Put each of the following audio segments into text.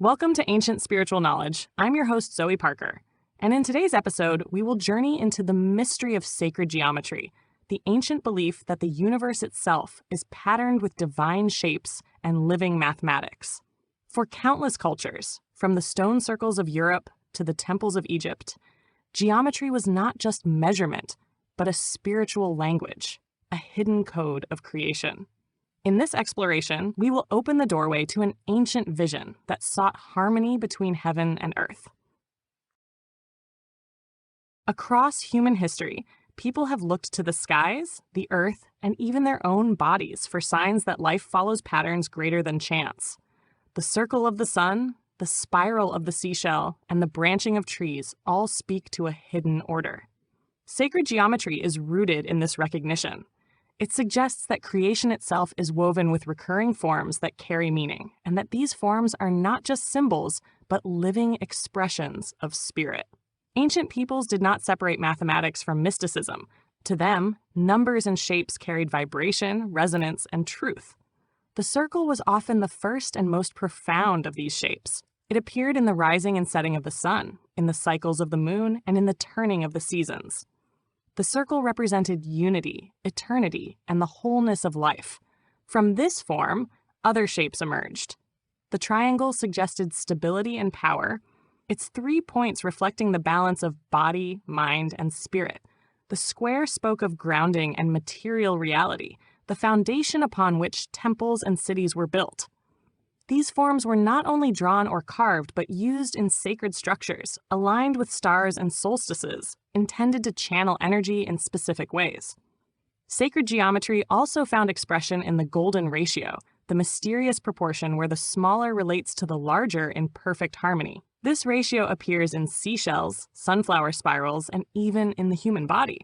Welcome to Ancient Spiritual Knowledge. I'm your host, Zoe Parker. And in today's episode, we will journey into the mystery of sacred geometry, the ancient belief that the universe itself is patterned with divine shapes and living mathematics. For countless cultures, from the stone circles of Europe to the temples of Egypt, geometry was not just measurement, but a spiritual language, a hidden code of creation. In this exploration, we will open the doorway to an ancient vision that sought harmony between heaven and earth. Across human history, people have looked to the skies, the earth, and even their own bodies for signs that life follows patterns greater than chance. The circle of the sun, the spiral of the seashell, and the branching of trees all speak to a hidden order. Sacred geometry is rooted in this recognition. It suggests that creation itself is woven with recurring forms that carry meaning, and that these forms are not just symbols, but living expressions of spirit. Ancient peoples did not separate mathematics from mysticism. To them, numbers and shapes carried vibration, resonance, and truth. The circle was often the first and most profound of these shapes. It appeared in the rising and setting of the sun, in the cycles of the moon, and in the turning of the seasons. The circle represented unity, eternity, and the wholeness of life. From this form, other shapes emerged. The triangle suggested stability and power, its 3 points reflecting the balance of body, mind, and spirit. The square spoke of grounding and material reality, the foundation upon which temples and cities were built. These forms were not only drawn or carved, but used in sacred structures, aligned with stars and solstices, intended to channel energy in specific ways. Sacred geometry also found expression in the golden ratio, the mysterious proportion where the smaller relates to the larger in perfect harmony. This ratio appears in seashells, sunflower spirals, and even in the human body.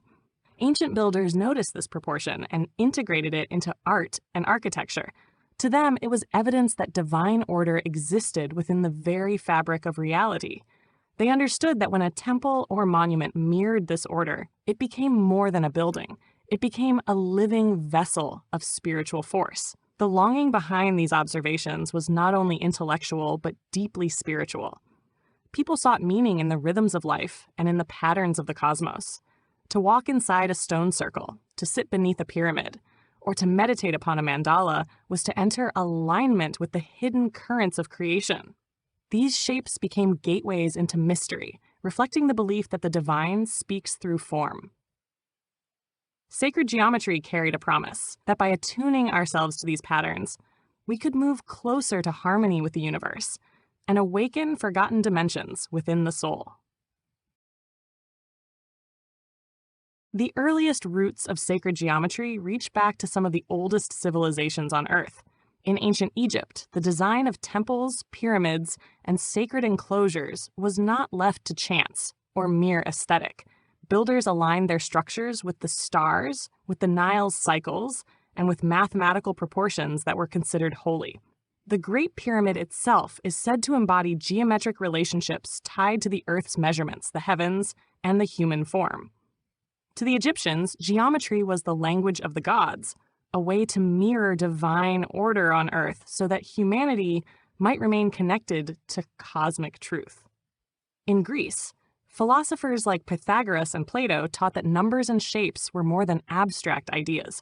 Ancient builders noticed this proportion and integrated it into art and architecture. To them, it was evidence that divine order existed within the very fabric of reality. They understood that when a temple or monument mirrored this order, it became more than a building. It became a living vessel of spiritual force. The longing behind these observations was not only intellectual, but deeply spiritual. People sought meaning in the rhythms of life and in the patterns of the cosmos. To walk inside a stone circle, to sit beneath a pyramid, or to meditate upon a mandala was to enter alignment with the hidden currents of creation. These shapes became gateways into mystery, reflecting the belief that the divine speaks through form. Sacred geometry carried a promise that by attuning ourselves to these patterns, we could move closer to harmony with the universe and awaken forgotten dimensions within the soul. The earliest roots of sacred geometry reach back to some of the oldest civilizations on Earth. In ancient Egypt, the design of temples, pyramids, and sacred enclosures was not left to chance or mere aesthetic. Builders aligned their structures with the stars, with the Nile's cycles, and with mathematical proportions that were considered holy. The Great Pyramid itself is said to embody geometric relationships tied to the Earth's measurements, the heavens, and the human form. To the Egyptians, geometry was the language of the gods, a way to mirror divine order on Earth so that humanity might remain connected to cosmic truth. In Greece, philosophers like Pythagoras and Plato taught that numbers and shapes were more than abstract ideas.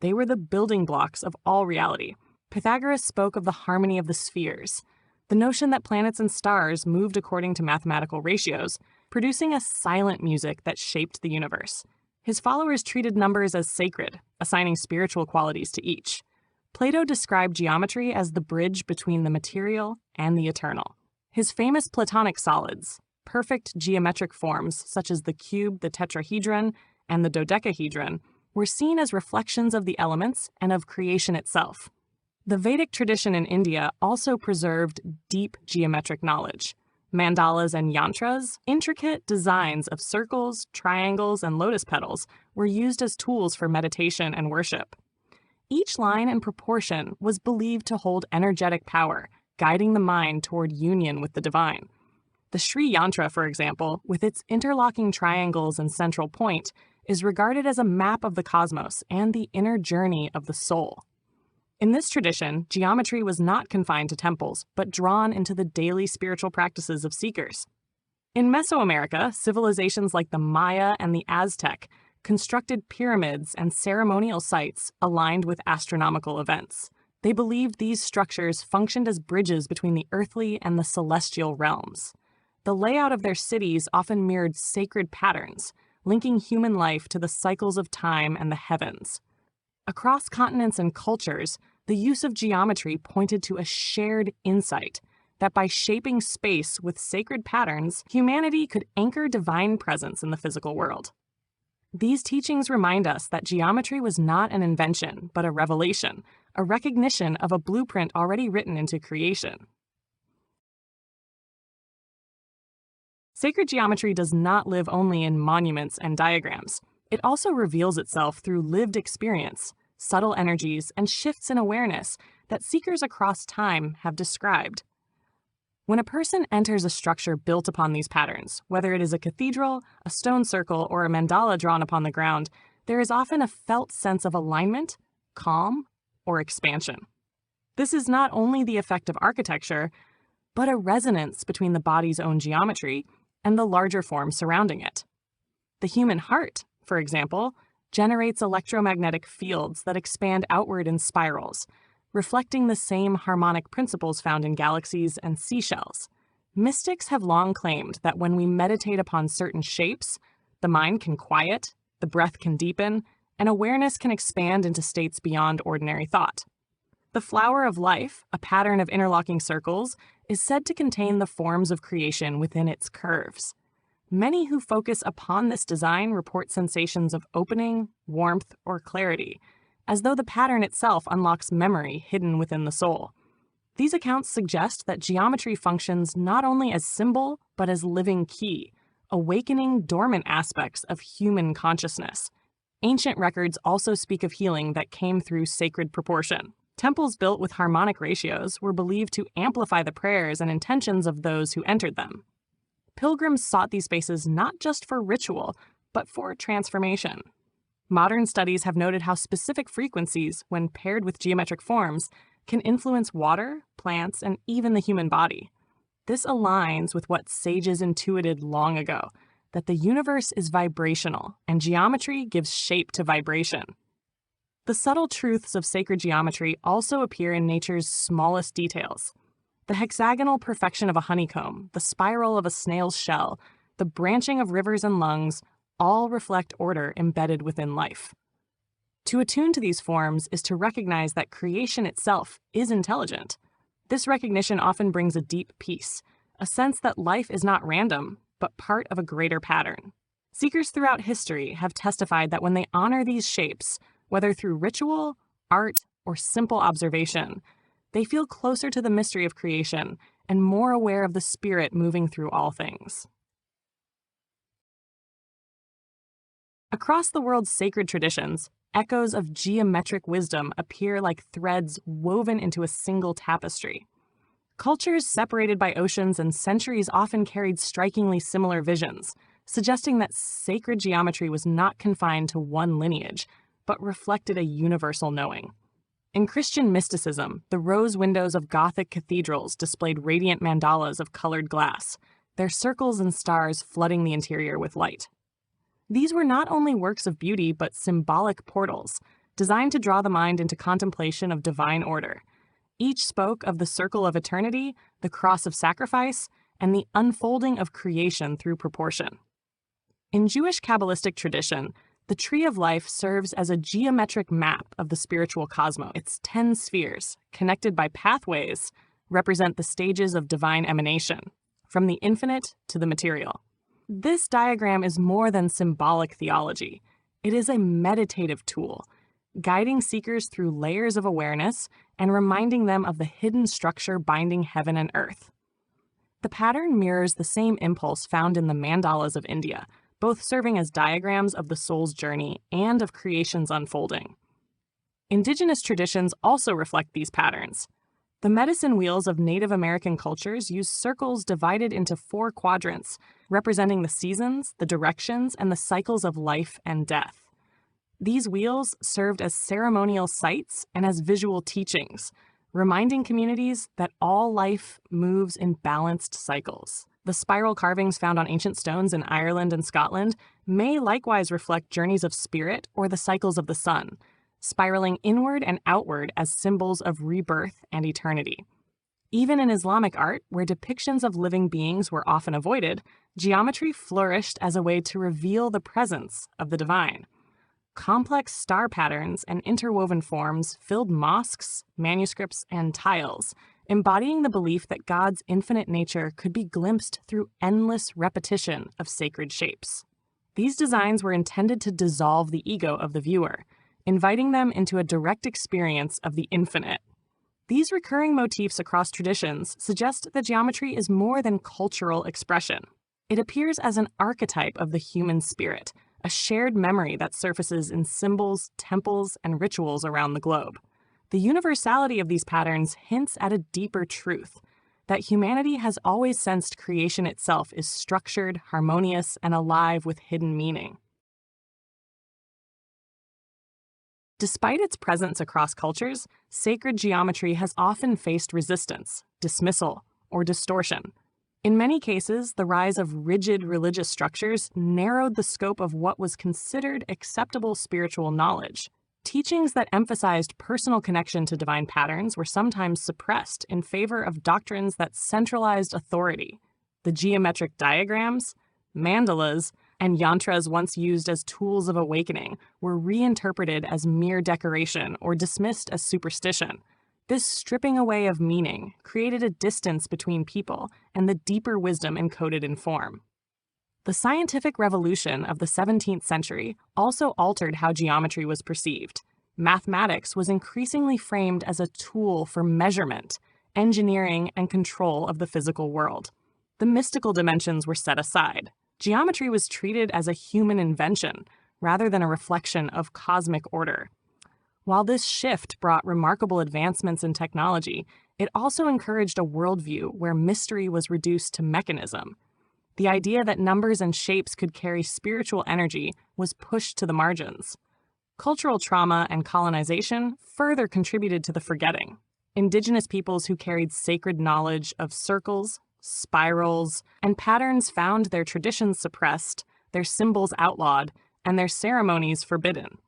They were the building blocks of all reality. Pythagoras spoke of the harmony of the spheres, the notion that planets and stars moved according to mathematical ratios, producing a silent music that shaped the universe. His followers treated numbers as sacred, assigning spiritual qualities to each. Plato described geometry as the bridge between the material and the eternal. His famous Platonic solids, perfect geometric forms such as the cube, the tetrahedron, and the dodecahedron, were seen as reflections of the elements and of creation itself. The Vedic tradition in India also preserved deep geometric knowledge. Mandalas and yantras, intricate designs of circles, triangles, and lotus petals, were used as tools for meditation and worship. Each line and proportion was believed to hold energetic power, guiding the mind toward union with the divine. The Sri Yantra, for example, with its interlocking triangles and central point, is regarded as a map of the cosmos and the inner journey of the soul. In this tradition, geometry was not confined to temples, but drawn into the daily spiritual practices of seekers. In Mesoamerica, civilizations like the Maya and the Aztec constructed pyramids and ceremonial sites aligned with astronomical events. They believed these structures functioned as bridges between the earthly and the celestial realms. The layout of their cities often mirrored sacred patterns, linking human life to the cycles of time and the heavens. Across continents and cultures, the use of geometry pointed to a shared insight that by shaping space with sacred patterns, humanity could anchor divine presence in the physical world. These teachings remind us that geometry was not an invention, but a revelation, a recognition of a blueprint already written into creation. Sacred geometry does not live only in monuments and diagrams. It also reveals itself through lived experience, subtle energies, and shifts in awareness that seekers across time have described. When a person enters a structure built upon these patterns, whether it is a cathedral, a stone circle, or a mandala drawn upon the ground, there is often a felt sense of alignment, calm, or expansion. This is not only the effect of architecture, but a resonance between the body's own geometry and the larger form surrounding it. The human heart, for example, generates electromagnetic fields that expand outward in spirals, reflecting the same harmonic principles found in galaxies and seashells. Mystics have long claimed that when we meditate upon certain shapes, the mind can quiet, the breath can deepen, and awareness can expand into states beyond ordinary thought. The flower of life, a pattern of interlocking circles, is said to contain the forms of creation within its curves. Many who focus upon this design report sensations of opening, warmth, or clarity, as though the pattern itself unlocks memory hidden within the soul. These accounts suggest that geometry functions not only as symbol, but as living key, awakening dormant aspects of human consciousness. Ancient records also speak of healing that came through sacred proportion. Temples built with harmonic ratios were believed to amplify the prayers and intentions of those who entered them. Pilgrims sought these spaces not just for ritual, but for transformation. Modern studies have noted how specific frequencies, when paired with geometric forms, can influence water, plants, and even the human body. This aligns with what sages intuited long ago, that the universe is vibrational, and geometry gives shape to vibration. The subtle truths of sacred geometry also appear in nature's smallest details. The hexagonal perfection of a honeycomb, the spiral of a snail's shell, the branching of rivers and lungs, all reflect order embedded within life. To attune to these forms is to recognize that creation itself is intelligent. This recognition often brings a deep peace, a sense that life is not random, but part of a greater pattern. Seekers throughout history have testified that when they honor these shapes, whether through ritual, art, or simple observation, they feel closer to the mystery of creation and more aware of the spirit moving through all things. Across the world's sacred traditions, echoes of geometric wisdom appear like threads woven into a single tapestry. Cultures separated by oceans and centuries often carried strikingly similar visions, suggesting that sacred geometry was not confined to one lineage, but reflected a universal knowing. In Christian mysticism, the rose windows of Gothic cathedrals displayed radiant mandalas of colored glass, their circles and stars flooding the interior with light. These were not only works of beauty, but symbolic portals, designed to draw the mind into contemplation of divine order. Each spoke of the circle of eternity, the cross of sacrifice, and the unfolding of creation through proportion. In Jewish Kabbalistic tradition, the tree of life serves as a geometric map of the spiritual cosmos. Its 10 spheres, connected by pathways, represent the stages of divine emanation, from the infinite to the material. This diagram is more than symbolic theology. It is a meditative tool, guiding seekers through layers of awareness and reminding them of the hidden structure binding heaven and earth. The pattern mirrors the same impulse found in the mandalas of India, both serving as diagrams of the soul's journey and of creation's unfolding. Indigenous traditions also reflect these patterns. The medicine wheels of Native American cultures use circles divided into 4 quadrants, representing the seasons, the directions, and the cycles of life and death. These wheels served as ceremonial sites and as visual teachings, reminding communities that all life moves in balanced cycles. The spiral carvings found on ancient stones in Ireland and Scotland may likewise reflect journeys of spirit or the cycles of the sun, spiraling inward and outward as symbols of rebirth and eternity. Even in Islamic art, where depictions of living beings were often avoided, geometry flourished as a way to reveal the presence of the divine. Complex star patterns and interwoven forms filled mosques, manuscripts, and tiles, embodying the belief that God's infinite nature could be glimpsed through endless repetition of sacred shapes. These designs were intended to dissolve the ego of the viewer, inviting them into a direct experience of the infinite. These recurring motifs across traditions suggest that geometry is more than cultural expression. It appears as an archetype of the human spirit, a shared memory that surfaces in symbols, temples, and rituals around the globe. The universality of these patterns hints at a deeper truth, that humanity has always sensed creation itself is structured, harmonious, and alive with hidden meaning. Despite its presence across cultures, sacred geometry has often faced resistance, dismissal, or distortion. In many cases, the rise of rigid religious structures narrowed the scope of what was considered acceptable spiritual knowledge. Teachings that emphasized personal connection to divine patterns were sometimes suppressed in favor of doctrines that centralized authority. The geometric diagrams, mandalas, and yantras once used as tools of awakening were reinterpreted as mere decoration or dismissed as superstition. This stripping away of meaning created a distance between people and the deeper wisdom encoded in form. The scientific revolution of the 17th century also altered how geometry was perceived. Mathematics was increasingly framed as a tool for measurement, engineering, and control of the physical world. The mystical dimensions were set aside. Geometry was treated as a human invention rather than a reflection of cosmic order. While this shift brought remarkable advancements in technology, it also encouraged a worldview where mystery was reduced to mechanism. The idea that numbers and shapes could carry spiritual energy was pushed to the margins. Cultural trauma and colonization further contributed to the forgetting. Indigenous peoples who carried sacred knowledge of circles, spirals, and patterns found their traditions suppressed, their symbols outlawed, and their ceremonies forbidden.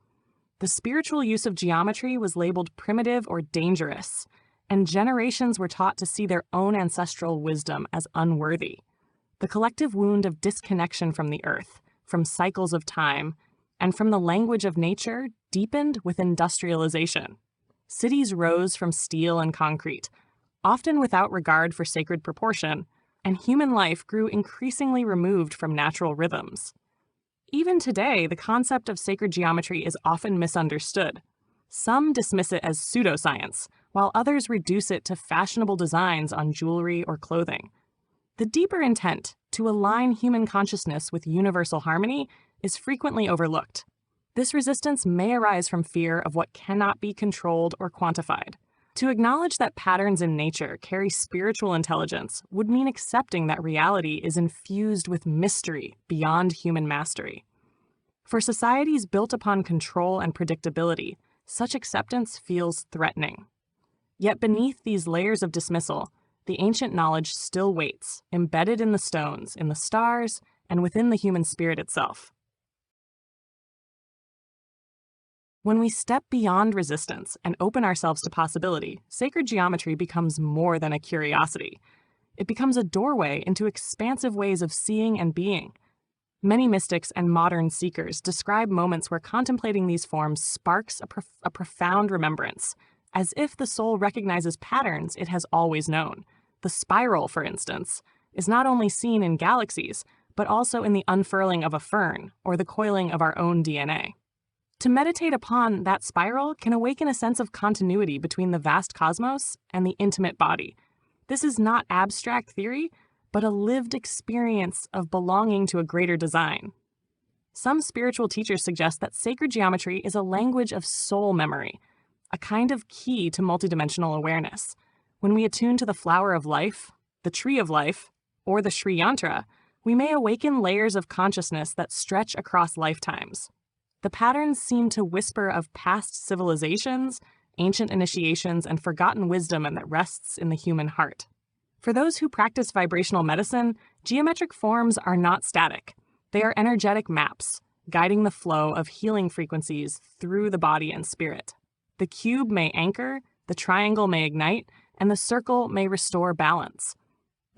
The spiritual use of geometry was labeled primitive or dangerous, and generations were taught to see their own ancestral wisdom as unworthy. The collective wound of disconnection from the earth, from cycles of time, and from the language of nature deepened with industrialization. Cities rose from steel and concrete, often without regard for sacred proportion, and human life grew increasingly removed from natural rhythms. Even today, the concept of sacred geometry is often misunderstood. Some dismiss it as pseudoscience, while others reduce it to fashionable designs on jewelry or clothing. The deeper intent, to align human consciousness with universal harmony, is frequently overlooked. This resistance may arise from fear of what cannot be controlled or quantified. To acknowledge that patterns in nature carry spiritual intelligence would mean accepting that reality is infused with mystery beyond human mastery. For societies built upon control and predictability, such acceptance feels threatening. Yet beneath these layers of dismissal, the ancient knowledge still waits, embedded in the stones, in the stars, and within the human spirit itself. When we step beyond resistance and open ourselves to possibility, sacred geometry becomes more than a curiosity. It becomes a doorway into expansive ways of seeing and being. Many mystics and modern seekers describe moments where contemplating these forms sparks a profound remembrance, as if the soul recognizes patterns it has always known. The spiral, for instance, is not only seen in galaxies, but also in the unfurling of a fern or the coiling of our own DNA. To meditate upon that spiral can awaken a sense of continuity between the vast cosmos and the intimate body. This is not abstract theory, but a lived experience of belonging to a greater design. Some spiritual teachers suggest that sacred geometry is a language of soul memory, a kind of key to multidimensional awareness. When we attune to the flower of life, the tree of life, or the Sri Yantra, we may awaken layers of consciousness that stretch across lifetimes. The patterns seem to whisper of past civilizations, ancient initiations, and forgotten wisdom that rests in the human heart. For those who practice vibrational medicine, geometric forms are not static. They are energetic maps, guiding the flow of healing frequencies through the body and spirit. The cube may anchor, the triangle may ignite, and the circle may restore balance.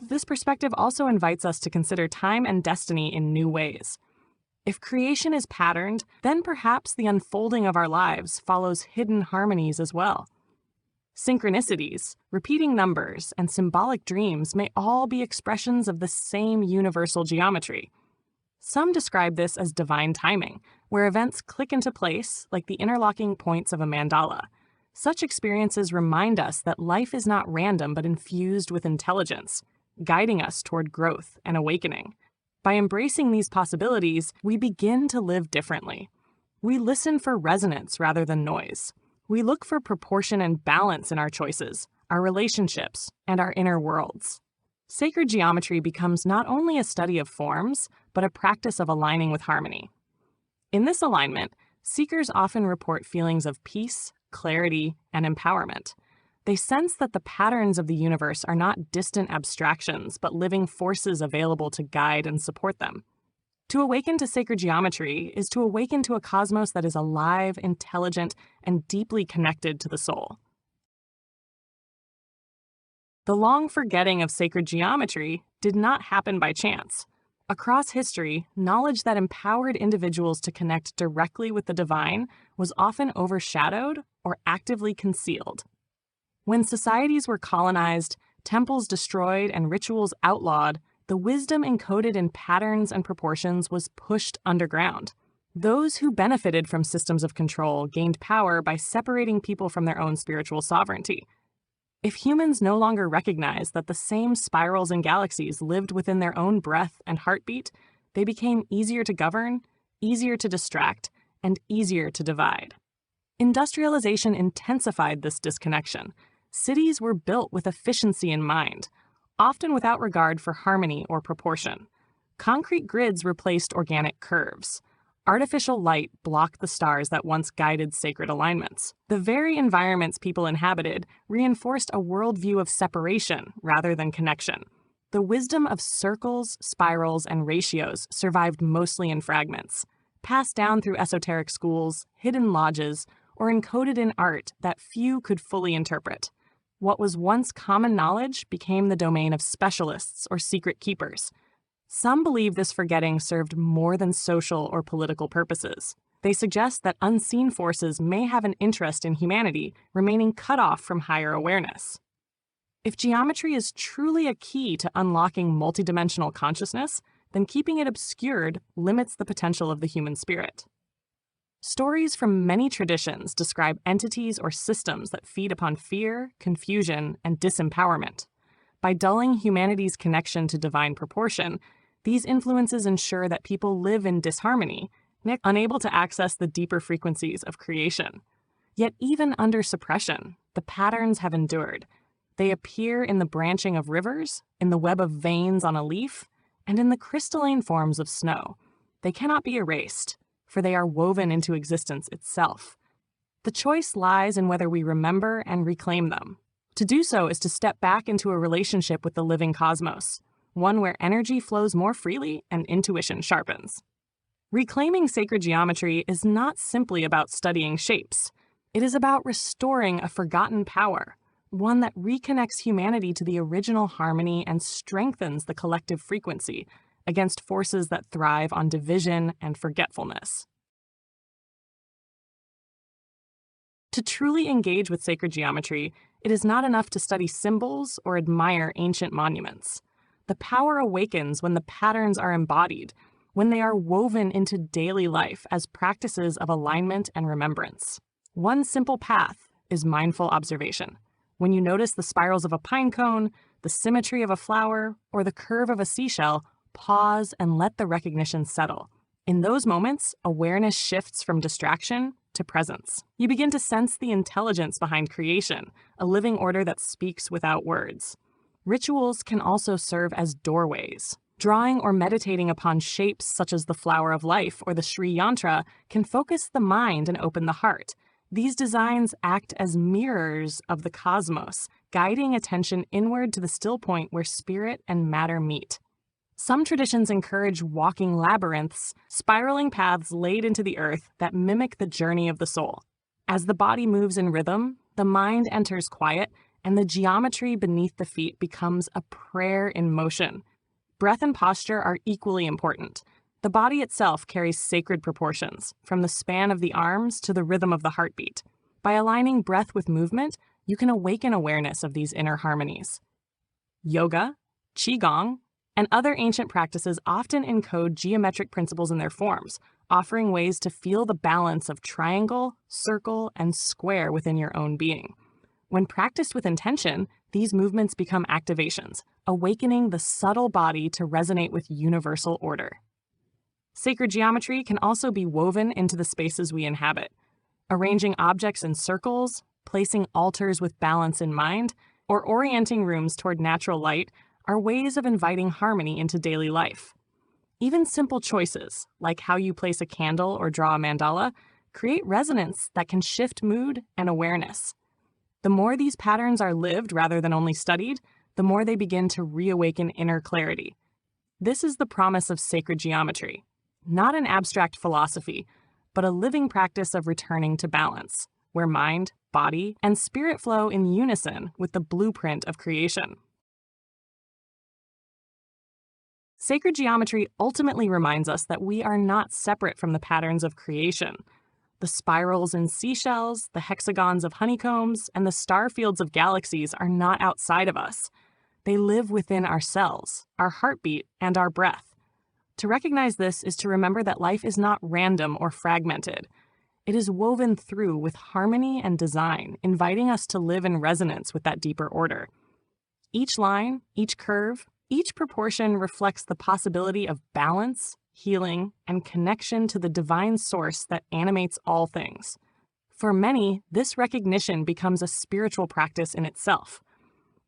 This perspective also invites us to consider time and destiny in new ways. If creation is patterned, then perhaps the unfolding of our lives follows hidden harmonies as well. Synchronicities, repeating numbers, and symbolic dreams may all be expressions of the same universal geometry. Some describe this as divine timing, where events click into place like the interlocking points of a mandala. Such experiences remind us that life is not random but infused with intelligence, guiding us toward growth and awakening. By embracing these possibilities, we begin to live differently. We listen for resonance rather than noise. We look for proportion and balance in our choices, our relationships, and our inner worlds. Sacred geometry becomes not only a study of forms, but a practice of aligning with harmony. In this alignment, seekers often report feelings of peace, clarity, and empowerment. They sense that the patterns of the universe are not distant abstractions, but living forces available to guide and support them. To awaken to sacred geometry is to awaken to a cosmos that is alive, intelligent, and deeply connected to the soul. The long forgetting of sacred geometry did not happen by chance. Across history, knowledge that empowered individuals to connect directly with the divine was often overshadowed or actively concealed. When societies were colonized, temples destroyed, and rituals outlawed, the wisdom encoded in patterns and proportions was pushed underground. Those who benefited from systems of control gained power by separating people from their own spiritual sovereignty. If humans no longer recognized that the same spirals and galaxies lived within their own breath and heartbeat, they became easier to govern, easier to distract, and easier to divide. Industrialization intensified this disconnection. Cities were built with efficiency in mind, often without regard for harmony or proportion. Concrete grids replaced organic curves. Artificial light blocked the stars that once guided sacred alignments. The very environments people inhabited reinforced a worldview of separation rather than connection. The wisdom of circles, spirals, and ratios survived mostly in fragments, passed down through esoteric schools, hidden lodges, or encoded in art that few could fully interpret. What was once common knowledge became the domain of specialists or secret keepers. Some believe this forgetting served more than social or political purposes. They suggest that unseen forces may have an interest in humanity remaining cut off from higher awareness. If geometry is truly a key to unlocking multidimensional consciousness, then keeping it obscured limits the potential of the human spirit. Stories from many traditions describe entities or systems that feed upon fear, confusion, and disempowerment. By dulling humanity's connection to divine proportion, these influences ensure that people live in disharmony, unable to access the deeper frequencies of creation. Yet even under suppression, the patterns have endured. They appear in the branching of rivers, in the web of veins on a leaf, and in the crystalline forms of snow. They cannot be erased, for they are woven into existence itself. The choice lies in whether we remember and reclaim them. To do so is to step back into a relationship with the living cosmos, one where energy flows more freely and intuition sharpens. Reclaiming sacred geometry is not simply about studying shapes. It is about restoring a forgotten power, one that reconnects humanity to the original harmony and strengthens the collective frequency against forces that thrive on division and forgetfulness. To truly engage with sacred geometry, it is not enough to study symbols or admire ancient monuments. The power awakens when the patterns are embodied, when they are woven into daily life as practices of alignment and remembrance. One simple path is mindful observation. When you notice the spirals of a pine cone, the symmetry of a flower, or the curve of a seashell, pause and let the recognition settle. In those moments, awareness shifts from distraction to presence. You begin to sense the intelligence behind creation, a living order that speaks without words. Rituals can also serve as doorways. Drawing or meditating upon shapes such as the flower of life or the Sri Yantra can focus the mind and open the heart. These designs act as mirrors of the cosmos, guiding attention inward to the still point where spirit and matter meet. Some traditions encourage walking labyrinths, spiraling paths laid into the earth that mimic the journey of the soul. As the body moves in rhythm, the mind enters quiet, and the geometry beneath the feet becomes a prayer in motion. Breath and posture are equally important. The body itself carries sacred proportions, from the span of the arms to the rhythm of the heartbeat. By aligning breath with movement, you can awaken awareness of these inner harmonies. Yoga, qigong, and other ancient practices often encode geometric principles in their forms, offering ways to feel the balance of triangle, circle, and square within your own being. When practiced with intention, these movements become activations, awakening the subtle body to resonate with universal order. Sacred geometry can also be woven into the spaces we inhabit. Arranging objects in circles, placing altars with balance in mind, or orienting rooms toward natural light are ways of inviting harmony into daily life. Even simple choices, like how you place a candle or draw a mandala, create resonance that can shift mood and awareness. The more these patterns are lived rather than only studied, the more they begin to reawaken inner clarity. This is the promise of sacred geometry, not an abstract philosophy, but a living practice of returning to balance, where mind, body, and spirit flow in unison with the blueprint of creation. Sacred geometry ultimately reminds us that we are not separate from the patterns of creation. The spirals in seashells, the hexagons of honeycombs, and the star fields of galaxies are not outside of us. They live within our cells, our heartbeat, and our breath. To recognize this is to remember that life is not random or fragmented. It is woven through with harmony and design, inviting us to live in resonance with that deeper order. Each line, each curve, each proportion reflects the possibility of balance, healing, and connection to the divine source that animates all things. For many, this recognition becomes a spiritual practice in itself.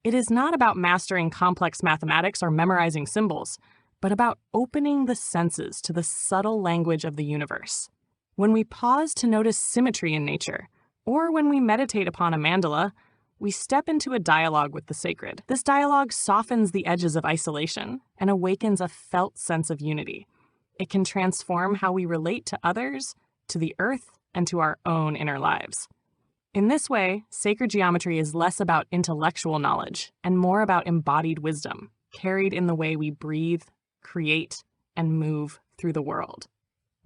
It is not about mastering complex mathematics or memorizing symbols, but about opening the senses to the subtle language of the universe. When we pause to notice symmetry in nature, or when we meditate upon a mandala, we step into a dialogue with the sacred. This dialogue softens the edges of isolation and awakens a felt sense of unity. It can transform how we relate to others, to the earth, and to our own inner lives. In this way, sacred geometry is less about intellectual knowledge and more about embodied wisdom, carried in the way we breathe, create, and move through the world.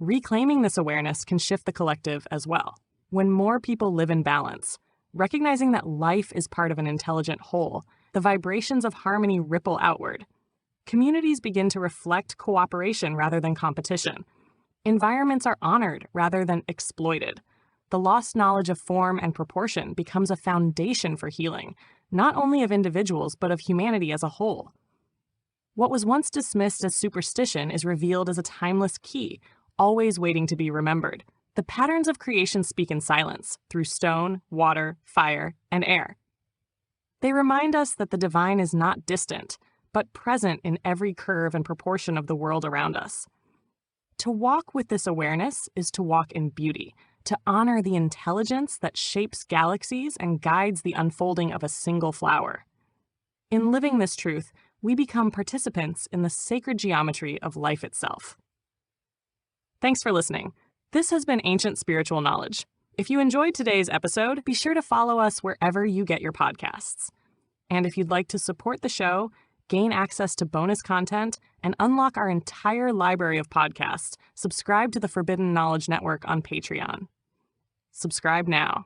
Reclaiming this awareness can shift the collective as well. When more people live in balance, recognizing that life is part of an intelligent whole, the vibrations of harmony ripple outward. Communities begin to reflect cooperation rather than competition. Environments are honored rather than exploited. The lost knowledge of form and proportion becomes a foundation for healing, not only of individuals, but of humanity as a whole. What was once dismissed as superstition is revealed as a timeless key, always waiting to be remembered. The patterns of creation speak in silence, through stone, water, fire, and air. They remind us that the divine is not distant, but present in every curve and proportion of the world around us. To walk with this awareness is to walk in beauty, to honor the intelligence that shapes galaxies and guides the unfolding of a single flower. In living this truth, we become participants in the sacred geometry of life itself. Thanks for listening. This has been Ancient Spiritual Knowledge. If you enjoyed today's episode, be sure to follow us wherever you get your podcasts. And if you'd like to support the show, gain access to bonus content, and unlock our entire library of podcasts, subscribe to the Forbidden Knowledge Network on Patreon. Subscribe now.